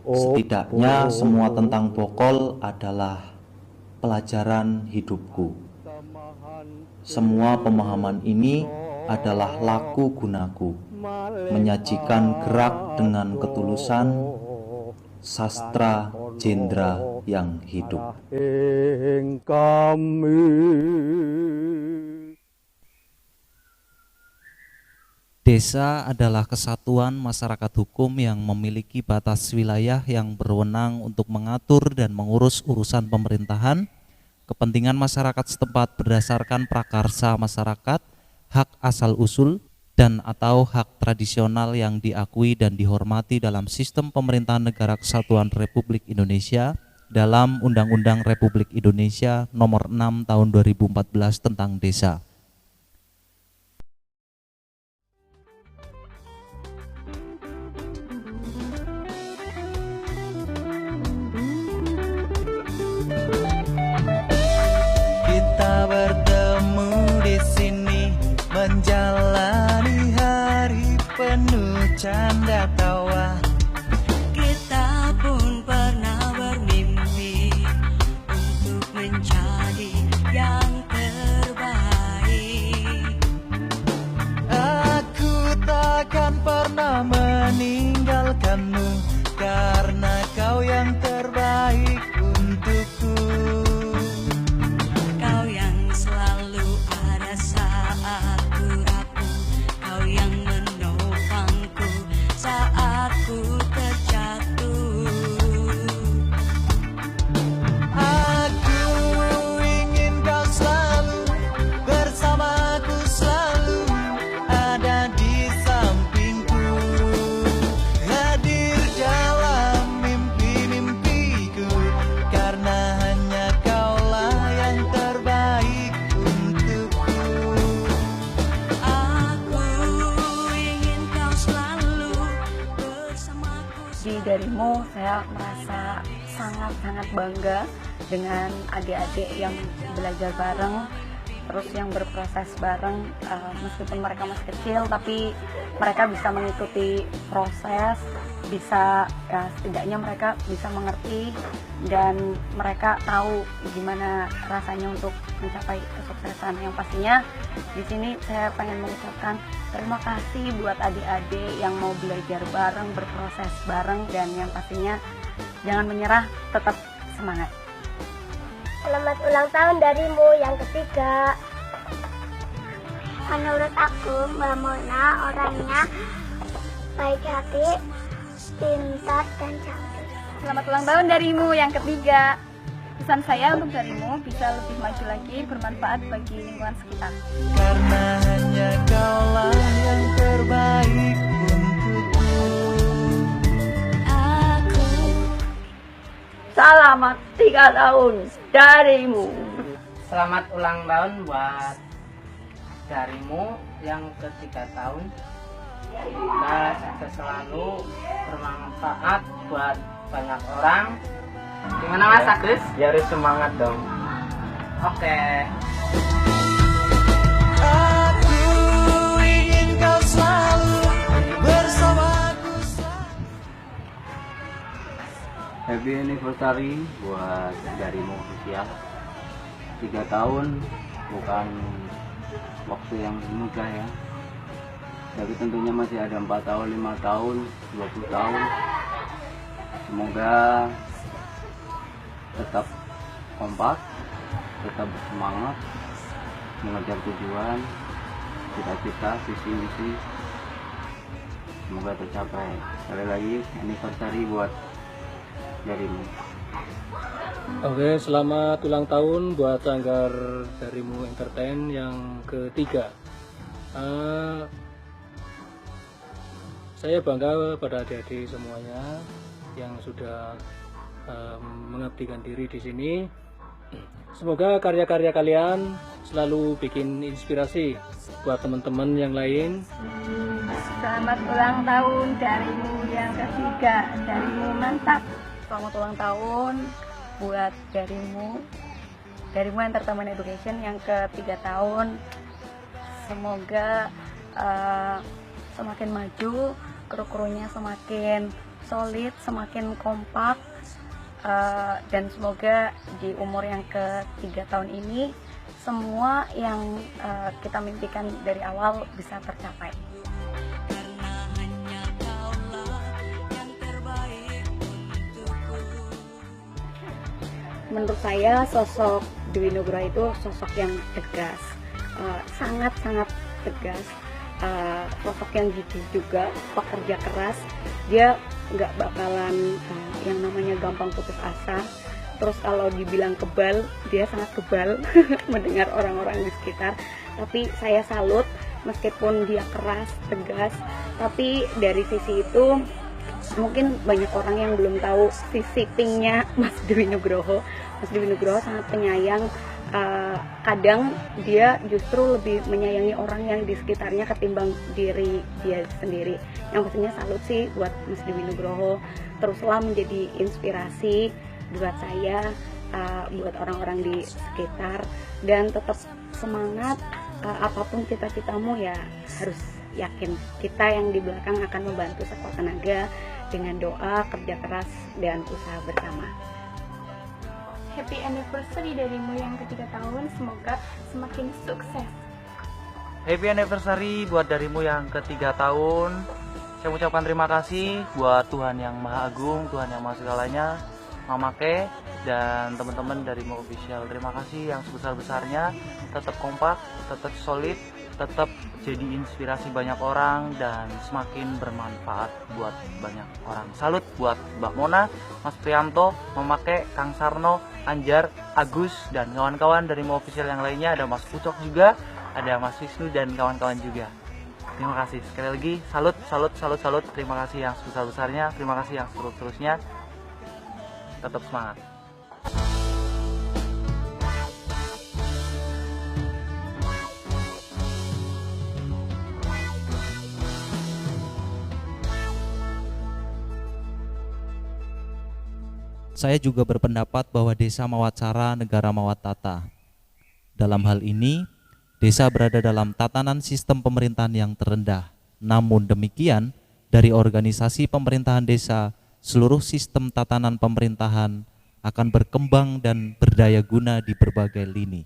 Setidaknya semua tentang Bokol adalah pelajaran hidupku. Semua pemahaman ini adalah laku gunaku, menyajikan gerak dengan ketulusan sastra Jendra yang hidup. Desa adalah kesatuan masyarakat hukum yang memiliki batas wilayah yang berwenang untuk mengatur dan mengurus urusan pemerintahan, kepentingan masyarakat setempat berdasarkan prakarsa masyarakat, hak asal-usul, dan atau hak tradisional yang diakui dan dihormati dalam sistem pemerintahan Negara Kesatuan Republik Indonesia dalam Undang-Undang Republik Indonesia Nomor 6 Tahun 2014 tentang Desa. Kita bertemu di sini menjalani hari penuh canda tawa. Kita pun pernah bermimpi untuk menjadi yang terbaik. Aku takkan pernah meninggalkanmu karena kau yang terbaik untukku. Kau yang selalu ada saat ku rapuh, kau yang menopangku saat ku terjatuh. Aku ingin kau selalu bersamaku, selalu ada di sampingku, hadir dalam mimpi-mimpiku, karena hanya kaulah yang terbaik untukku. Aku ingin kau selalu bersamaku. Di Darimu saya merasa sangat-sangat bangga dengan adik-adik yang belajar bareng, terus yang berproses bareng, meskipun mereka masih kecil tapi mereka bisa mengikuti proses, bisa ya setidaknya mereka bisa mengerti dan mereka tahu gimana rasanya untuk mencapai kesuksesan. Yang pastinya di sini saya pengen mengucapkan terima kasih buat adik-adik yang mau belajar bareng, berproses bareng, dan yang pastinya jangan menyerah, tetap semangat. Selamat ulang tahun Darimu yang ketiga. Menurut aku, Mbak Mona orangnya baik hati, pintar, dan cantik. Selamat ulang tahun Darimu yang ketiga. Pesan saya untuk Darimu bisa lebih maju lagi, bermanfaat bagi lingkungan sekitar. Karena hanya kaulah yang terbaik untukku. Aku Selamat 3 tahun Darimu. Selamat ulang tahun buat Darimu yang ke-3 tahun. Semoga sukses selalu, bermanfaat buat banyak orang. Gimana Mas Agus? Ya harus semangat dong. Oke. Aku ingin kau selalu bersamaku. Happy anniversary buat Darimu official. 3 tahun bukan waktu yang mudah ya. Tapi tentunya masih ada 4 tahun, 5 tahun, 20 tahun. Semoga tetap kompak, tetap bersemangat, mengejar tujuan, cita-cita, visi misi. Semoga tercapai. Sekali lagi anniversary buat Darimu. Oke, selamat ulang tahun buat Sanggar Darimu Entertain yang ketiga. Saya bangga pada adik-adik semuanya yang sudah mengabdikan diri di sini. Semoga karya-karya kalian selalu bikin inspirasi buat teman-teman yang lain. Selamat ulang tahun Darimu yang ketiga. Darimu mantap. Selamat ulang tahun buat Darimu Entertainment Education yang ke-3 tahun. Semoga semakin maju, kru-krunya semakin solid, semakin kompak, dan semoga di umur yang ke-3 tahun ini semua yang kita mimpikan dari awal bisa tercapai. Karena hanya kaulah yang terbaik untukku. Menurut saya sosok Dwi Nugroho itu sosok yang tegas, sangat-sangat tegas, sosok yang gigih juga, pekerja keras. Dia nggak bakalan yang namanya gampang putus asa. Terus kalau dibilang kebal, dia sangat kebal mendengar orang-orang di sekitar. Tapi saya salut, meskipun dia keras, tegas, tapi dari sisi itu mungkin banyak orang yang belum tahu sisi pinknya Mas Dwi Nugroho. Mas Dwi Nugroho sangat penyayang. Kadang dia justru lebih menyayangi orang yang di sekitarnya ketimbang diri dia sendiri. Yang pastinya salut sih buat Mas Dwi Nugroho. Teruslah menjadi inspirasi buat saya, buat orang-orang di sekitar, dan tetap semangat. Apapun cita-citamu ya harus yakin kita yang di belakang akan membantu sekuat tenaga dengan doa, kerja keras, dan usaha bersama. Happy anniversary darimu yang ke-3 tahun, semoga semakin sukses. Happy anniversary buat darimu yang ke-3 tahun. Saya ucapkan terima kasih buat Tuhan yang Maha Agung, Tuhan yang Maha Segalanya, Mama Ke, dan teman-teman dari Mo Official. Terima kasih yang sebesar-besarnya. Tetap kompak, tetap solid, tetap jadi inspirasi banyak orang dan semakin bermanfaat buat banyak orang. Salut buat Mbak Mona, Mas Prianto, Mama Ke, Kang Sarno, Anjar, Agus, dan kawan-kawan dari Mo Official yang lainnya. Ada Mas Pucok juga, ada Mas Wisnu dan kawan-kawan juga. Terima kasih sekali lagi. Salut, salut, salut, salut. Terima kasih yang sebesar-besarnya. Terima kasih yang seterus-terusnya. Tetap semangat. Saya juga berpendapat bahwa desa Mawacara, negara Mawatata. Dalam hal ini, desa berada dalam tatanan sistem pemerintahan yang terendah. Namun demikian, dari organisasi pemerintahan desa, seluruh sistem tatanan pemerintahan akan berkembang dan berdaya guna di berbagai lini.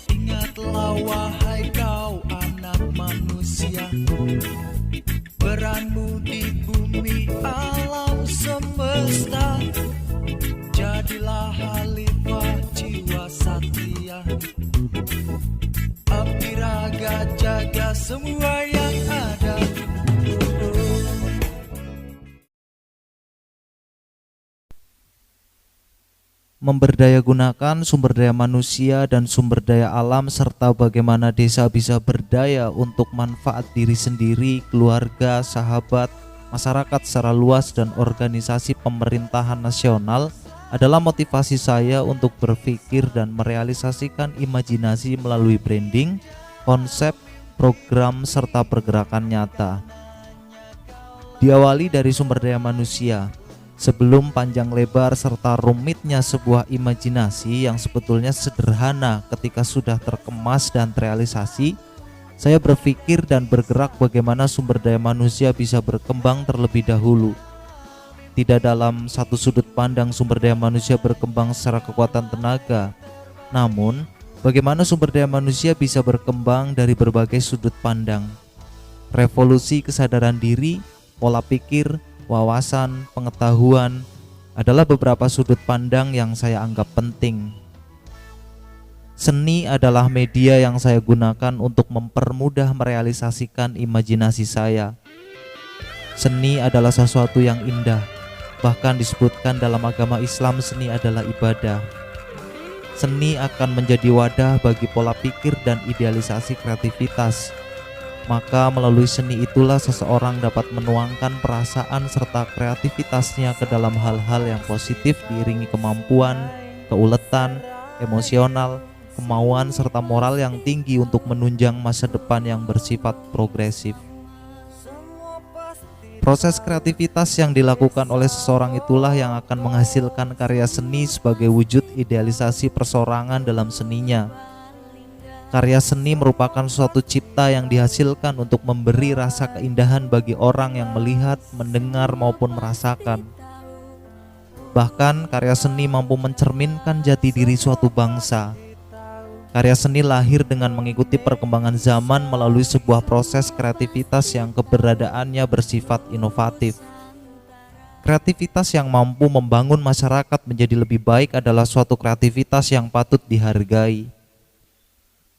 Ingatlah wahai kau anak manusia, peranmu di bumi alam semesta. Jadilah khalifah jiwa satria, api raga jaga semua yang ada. Memberdayagunakan sumber daya manusia dan sumber daya alam serta bagaimana desa bisa berdaya untuk manfaat diri sendiri, keluarga, sahabat, masyarakat secara luas dan organisasi pemerintahan nasional adalah motivasi saya untuk berpikir dan merealisasikan imajinasi melalui branding, konsep, program serta pergerakan nyata. Diawali dari sumber daya manusia. Sebelum panjang lebar serta rumitnya sebuah imajinasi yang sebetulnya sederhana ketika sudah terkemas dan terrealisasi, saya berpikir dan bergerak bagaimana sumber daya manusia bisa berkembang terlebih dahulu. Tidak dalam satu sudut pandang sumber daya manusia berkembang secara kekuatan tenaga, namun bagaimana sumber daya manusia bisa berkembang dari berbagai sudut pandang. Revolusi kesadaran diri, pola pikir, wawasan, pengetahuan adalah beberapa sudut pandang yang saya anggap penting. Seni adalah media yang saya gunakan untuk mempermudah merealisasikan imajinasi saya. Seni adalah sesuatu yang indah, bahkan disebutkan dalam agama Islam seni adalah ibadah. Seni akan menjadi wadah bagi pola pikir dan idealisasi kreativitas. Maka melalui seni itulah seseorang dapat menuangkan perasaan serta kreativitasnya ke dalam hal-hal yang positif diiringi kemampuan, keuletan, emosional, kemauan serta moral yang tinggi untuk menunjang masa depan yang bersifat progresif. Proses kreativitas yang dilakukan oleh seseorang itulah yang akan menghasilkan karya seni sebagai wujud idealisasi persorangan dalam seninya. Karya seni merupakan suatu cipta yang dihasilkan untuk memberi rasa keindahan bagi orang yang melihat, mendengar maupun merasakan. Bahkan karya seni mampu mencerminkan jati diri suatu bangsa. Karya seni lahir dengan mengikuti perkembangan zaman melalui sebuah proses kreativitas yang keberadaannya bersifat inovatif. Kreativitas yang mampu membangun masyarakat menjadi lebih baik adalah suatu kreativitas yang patut dihargai.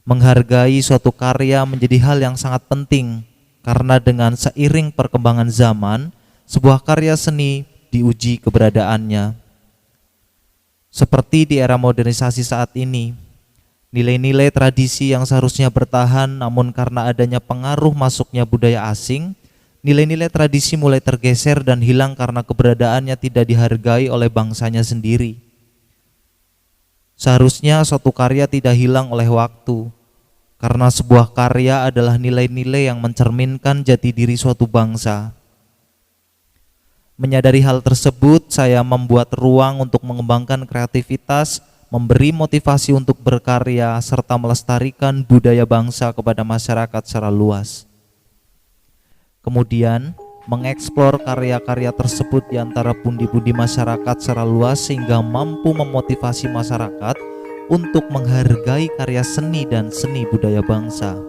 Menghargai suatu karya menjadi hal yang sangat penting karena dengan seiring perkembangan zaman, sebuah karya seni diuji keberadaannya. Seperti di era modernisasi saat ini, nilai-nilai tradisi yang seharusnya bertahan namun karena adanya pengaruh masuknya budaya asing, nilai-nilai tradisi mulai tergeser dan hilang karena keberadaannya tidak dihargai oleh bangsanya sendiri. Seharusnya suatu karya tidak hilang oleh waktu, karena sebuah karya adalah nilai-nilai yang mencerminkan jati diri suatu bangsa. Menyadari hal tersebut, saya membuat ruang untuk mengembangkan kreativitas, memberi motivasi untuk berkarya, serta melestarikan budaya bangsa kepada masyarakat secara luas. Kemudian, mengeksplor karya-karya tersebut di antara pundi-pundi masyarakat secara luas sehingga mampu memotivasi masyarakat untuk menghargai karya seni dan seni budaya bangsa.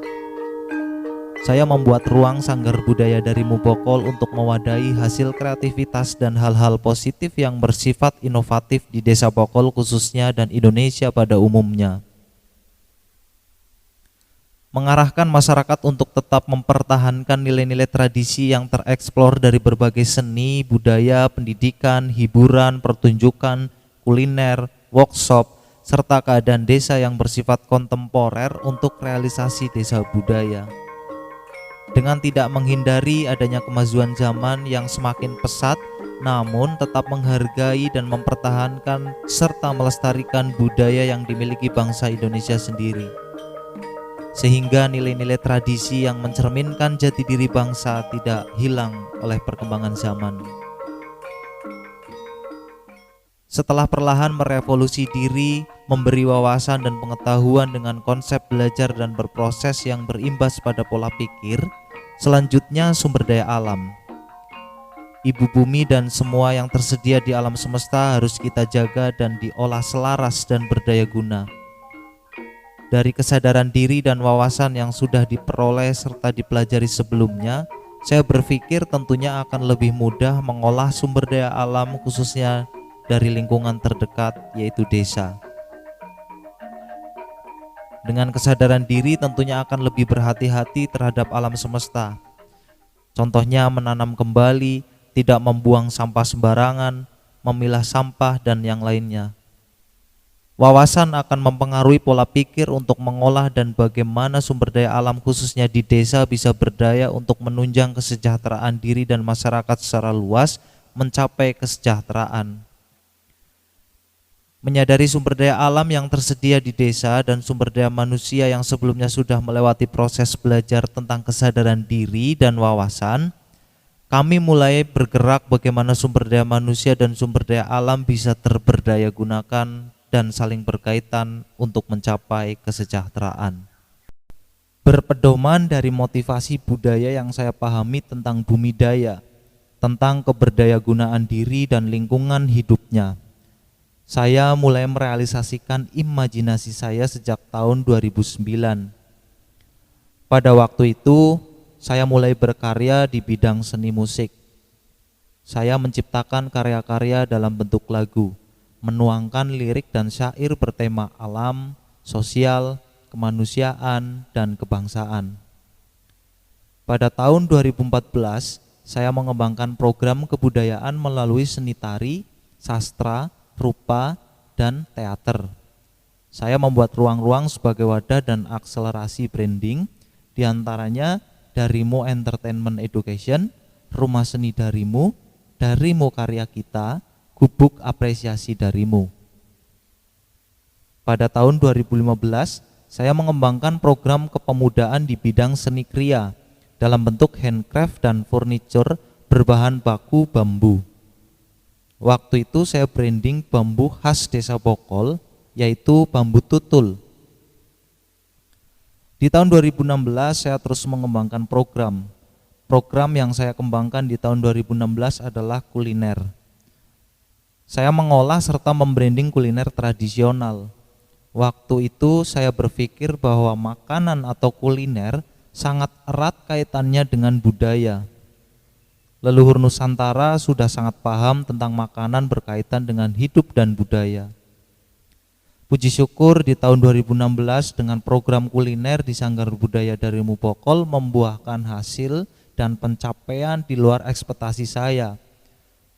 Saya membuat ruang Sanggar Budaya dari Mubokol untuk mewadahi hasil kreativitas dan hal-hal positif yang bersifat inovatif di Desa Bokol khususnya dan Indonesia pada umumnya. Mengarahkan masyarakat untuk tetap mempertahankan nilai-nilai tradisi yang tereksplor dari berbagai seni, budaya, pendidikan, hiburan, pertunjukan, kuliner, workshop, serta keadaan desa yang bersifat kontemporer untuk realisasi desa budaya. Dengan tidak menghindari adanya kemajuan zaman yang semakin pesat, namun tetap menghargai dan mempertahankan serta melestarikan budaya yang dimiliki bangsa Indonesia sendiri. Sehingga nilai-nilai tradisi yang mencerminkan jati diri bangsa tidak hilang oleh perkembangan zaman. Setelah perlahan merevolusi diri, memberi wawasan dan pengetahuan dengan konsep belajar dan berproses yang berimbas pada pola pikir, selanjutnya sumber daya alam. Ibu bumi dan semua yang tersedia di alam semesta harus kita jaga dan diolah selaras dan berdaya guna. Dari kesadaran diri dan wawasan yang sudah diperoleh serta dipelajari sebelumnya, saya berpikir tentunya akan lebih mudah mengolah sumber daya alam khususnya dari lingkungan terdekat yaitu desa. Dengan kesadaran diri tentunya akan lebih berhati-hati terhadap alam semesta. Contohnya menanam kembali, tidak membuang sampah sembarangan, memilah sampah dan yang lainnya. Wawasan akan mempengaruhi pola pikir untuk mengolah dan bagaimana sumber daya alam khususnya di desa bisa berdaya untuk menunjang kesejahteraan diri dan masyarakat secara luas mencapai kesejahteraan. Menyadari sumber daya alam yang tersedia di desa dan sumber daya manusia yang sebelumnya sudah melewati proses belajar tentang kesadaran diri dan wawasan, kami mulai bergerak bagaimana sumber daya manusia dan sumber daya alam bisa terberdaya gunakan dan saling berkaitan untuk mencapai kesejahteraan. Berpedoman dari motivasi budaya yang saya pahami tentang bumi daya, tentang keberdayagunaan diri dan lingkungan hidupnya, saya mulai merealisasikan imajinasi saya sejak tahun 2009. Pada waktu itu, saya mulai berkarya di bidang seni musik. Saya menciptakan karya-karya dalam bentuk lagu, menuangkan lirik dan syair bertema alam, sosial, kemanusiaan, dan kebangsaan. Pada tahun 2014, saya mengembangkan program kebudayaan melalui seni tari, sastra, rupa, dan teater. Saya membuat ruang-ruang sebagai wadah dan akselerasi branding, diantaranya Darimo Entertainment Education, Rumah Seni Darimo, Darimo Karya Kita, Gubuk Apresiasi Darimo. Pada tahun 2015, saya mengembangkan program kepemudaan di bidang seni kriya dalam bentuk handcraft dan furniture berbahan baku bambu. Waktu itu saya branding bambu khas Desa Bokol, yaitu bambu tutul. Di tahun 2016 saya terus mengembangkan program. Program yang saya kembangkan di tahun 2016 adalah kuliner. Saya mengolah serta membranding kuliner tradisional. Waktu itu saya berpikir bahwa makanan atau kuliner sangat erat kaitannya dengan budaya. Leluhur Nusantara sudah sangat paham tentang makanan berkaitan dengan hidup dan budaya. Puji syukur di tahun 2016 dengan program kuliner di Sanggar Budaya Darimu Bokol membuahkan hasil dan pencapaian di luar ekspektasi saya.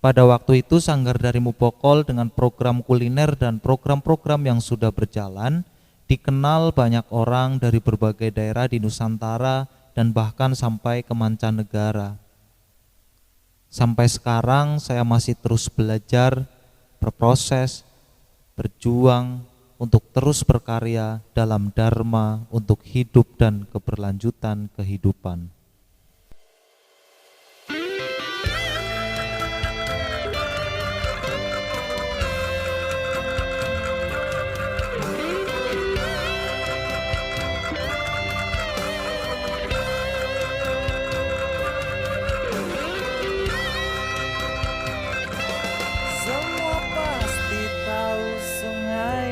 Pada waktu itu Sanggar Darimu Bokol dengan program kuliner dan program-program yang sudah berjalan dikenal banyak orang dari berbagai daerah di Nusantara dan bahkan sampai ke mancanegara. Sampai sekarang saya masih terus belajar, berproses, berjuang untuk terus berkarya dalam dharma untuk hidup dan keberlanjutan kehidupan. Semua pasti tahu sungai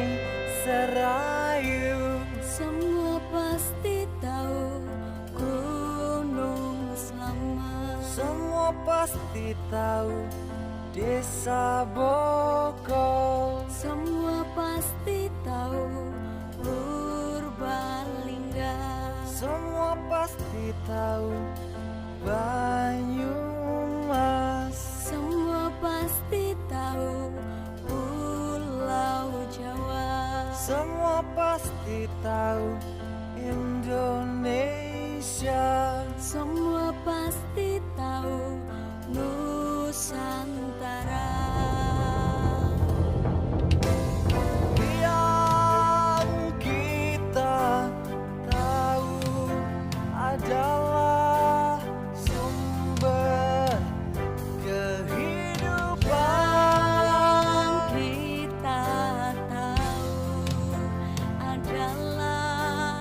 Serayu. Semua pasti tahu Gunung Slamet. Semua pasti tahu Desa Bokol. Semua pasti tahu Purbalingga. Semua pasti tahu Banyumas. Semua pasti tahu Pulau Jawa. Semua pasti tahu Indonesia. Semua pasti tahu Nusantara. Yang kita tahu adalah sumber kehidupan. Kita tahu adalah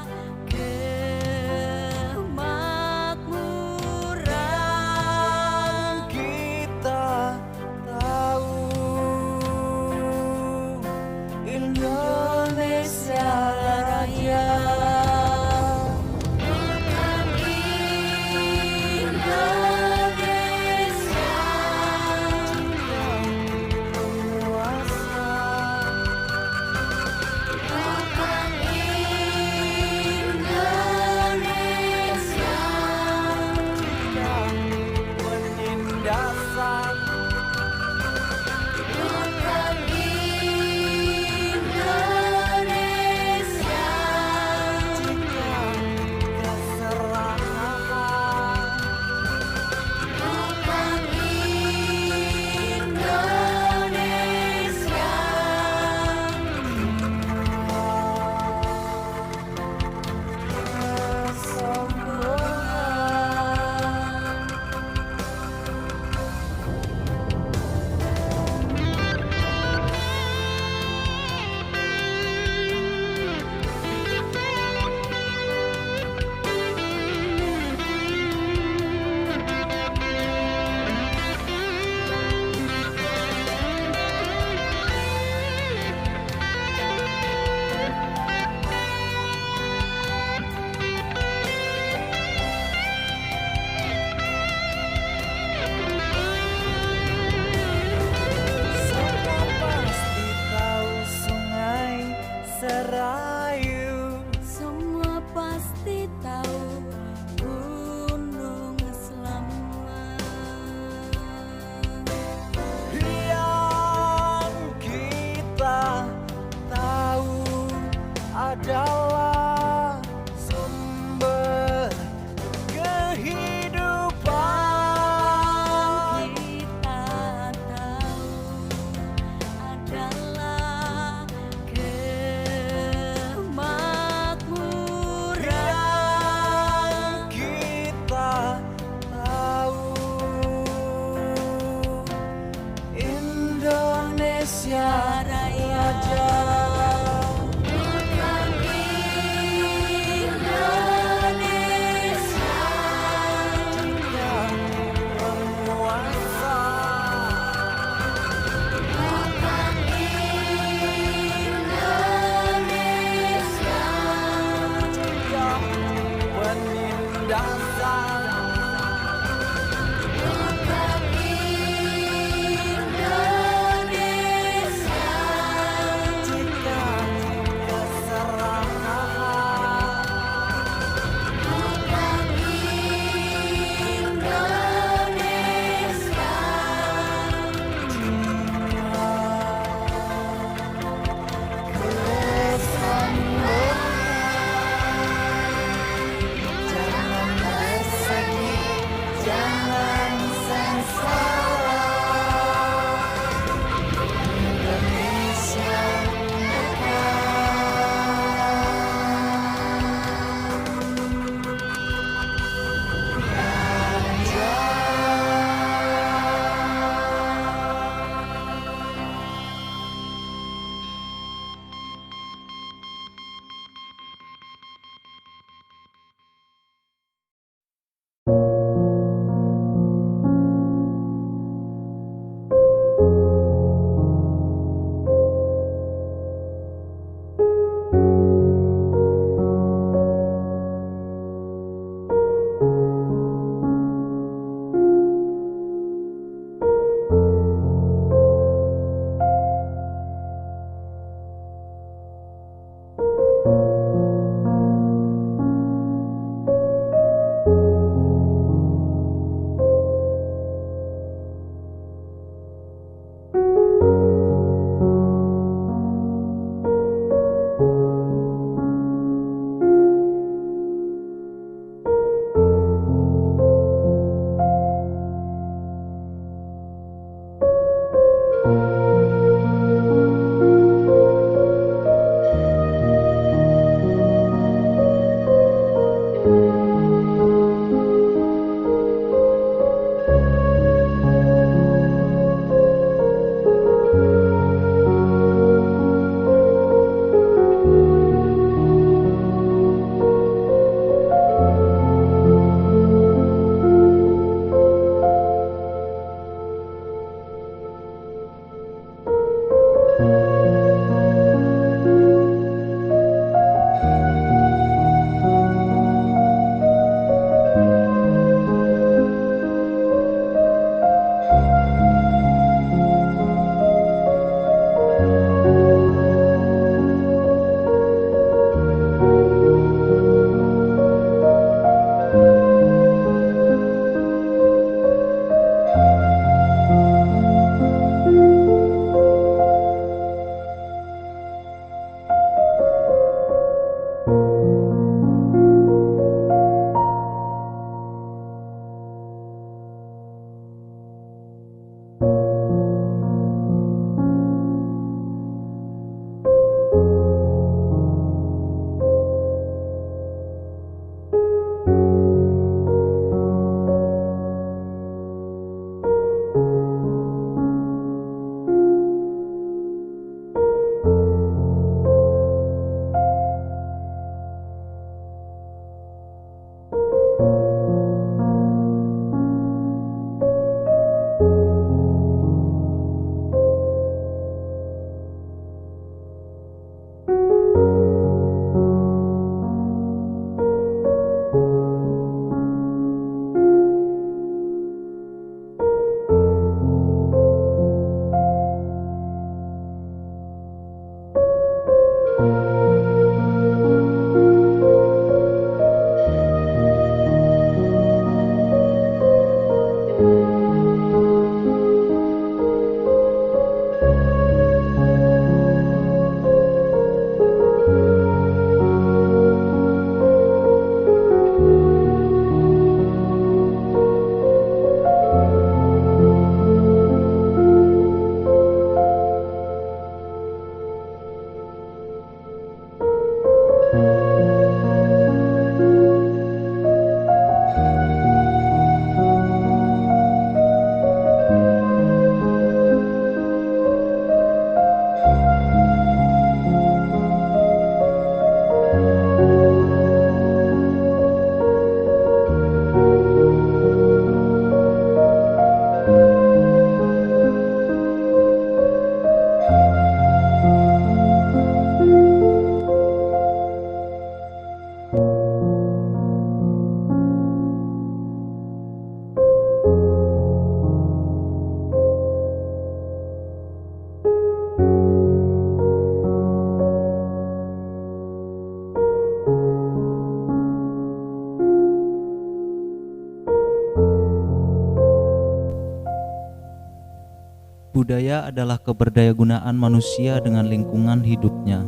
Budaya adalah keberdayagunaan manusia dengan lingkungan hidupnya.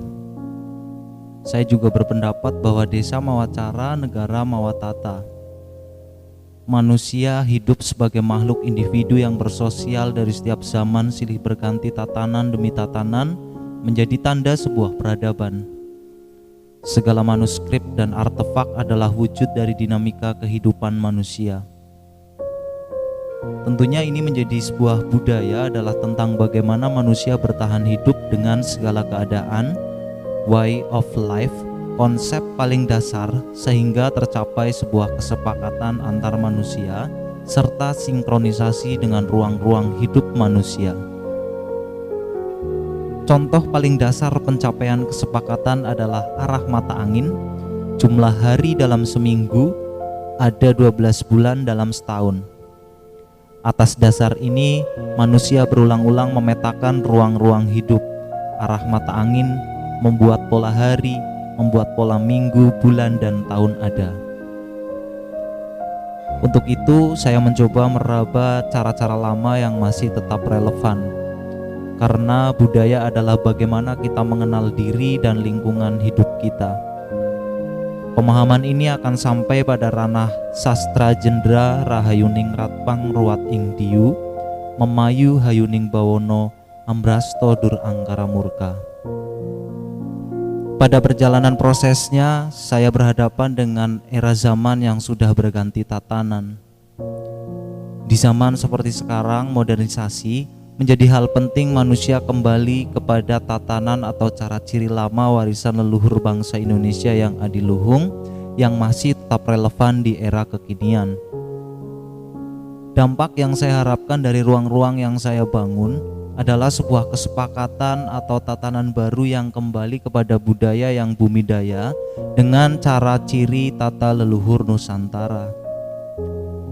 Saya juga berpendapat bahwa desa mawacara, negara mawatata. Manusia hidup sebagai makhluk individu yang bersosial dari setiap zaman silih berganti tatanan demi tatanan menjadi tanda sebuah peradaban. Segala manuskrip dan artefak adalah wujud dari dinamika kehidupan manusia. Tentunya ini menjadi sebuah budaya adalah tentang bagaimana manusia bertahan hidup dengan segala keadaan, way of life, konsep paling dasar sehingga tercapai sebuah kesepakatan antar manusia serta sinkronisasi dengan ruang-ruang hidup manusia. Contoh paling dasar pencapaian kesepakatan adalah arah mata angin, jumlah hari dalam seminggu, ada 12 bulan dalam setahun. Atas dasar ini, manusia berulang-ulang memetakan ruang-ruang hidup. Arah mata angin membuat pola hari, membuat pola minggu, bulan, dan tahun ada. Untuk itu, saya mencoba meraba cara-cara lama yang masih tetap relevan. Karena budaya adalah bagaimana kita mengenal diri dan lingkungan hidup kita. Pemahaman ini akan sampai pada ranah sastra jendra rahayuning ratpang ruat ing diyu, memayu hayuning bawono ambrasto dur angkara murka. Pada perjalanan prosesnya, saya berhadapan dengan era zaman yang sudah berganti tatanan. Di zaman seperti sekarang, modernisasi menjadi hal penting manusia kembali kepada tatanan atau cara ciri lama warisan leluhur bangsa Indonesia yang adiluhung, yang masih tetap relevan di era kekinian. Dampak yang saya harapkan dari ruang-ruang yang saya bangun adalah sebuah kesepakatan atau tatanan baru yang kembali kepada budaya yang bumidaya dengan cara ciri tata leluhur Nusantara.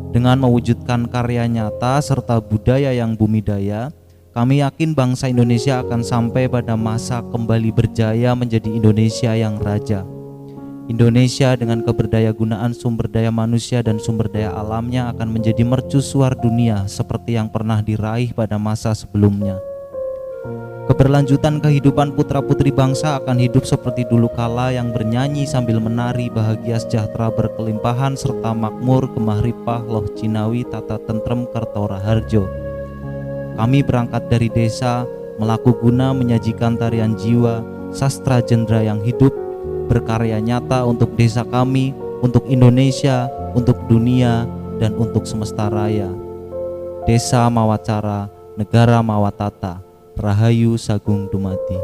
Dengan mewujudkan karya nyata serta budaya yang bumidaya, kami yakin bangsa Indonesia akan sampai pada masa kembali berjaya menjadi Indonesia yang raja. Indonesia dengan keberdayagunaan sumber daya manusia dan sumber daya alamnya akan menjadi mercusuar dunia seperti yang pernah diraih pada masa sebelumnya. Keberlanjutan kehidupan putra-putri bangsa akan hidup seperti dulu kala yang bernyanyi sambil menari, bahagia sejahtera berkelimpahan serta makmur gemah ripah loh Cinawi tata tentrem kertora harjo. Kami berangkat dari desa, melaku guna menyajikan tarian jiwa, sastra jendra yang hidup, berkarya nyata untuk desa kami, untuk Indonesia, untuk dunia, dan untuk semesta raya. Desa Mawacara, negara Mawatata, Rahayu Sagung Dumadi.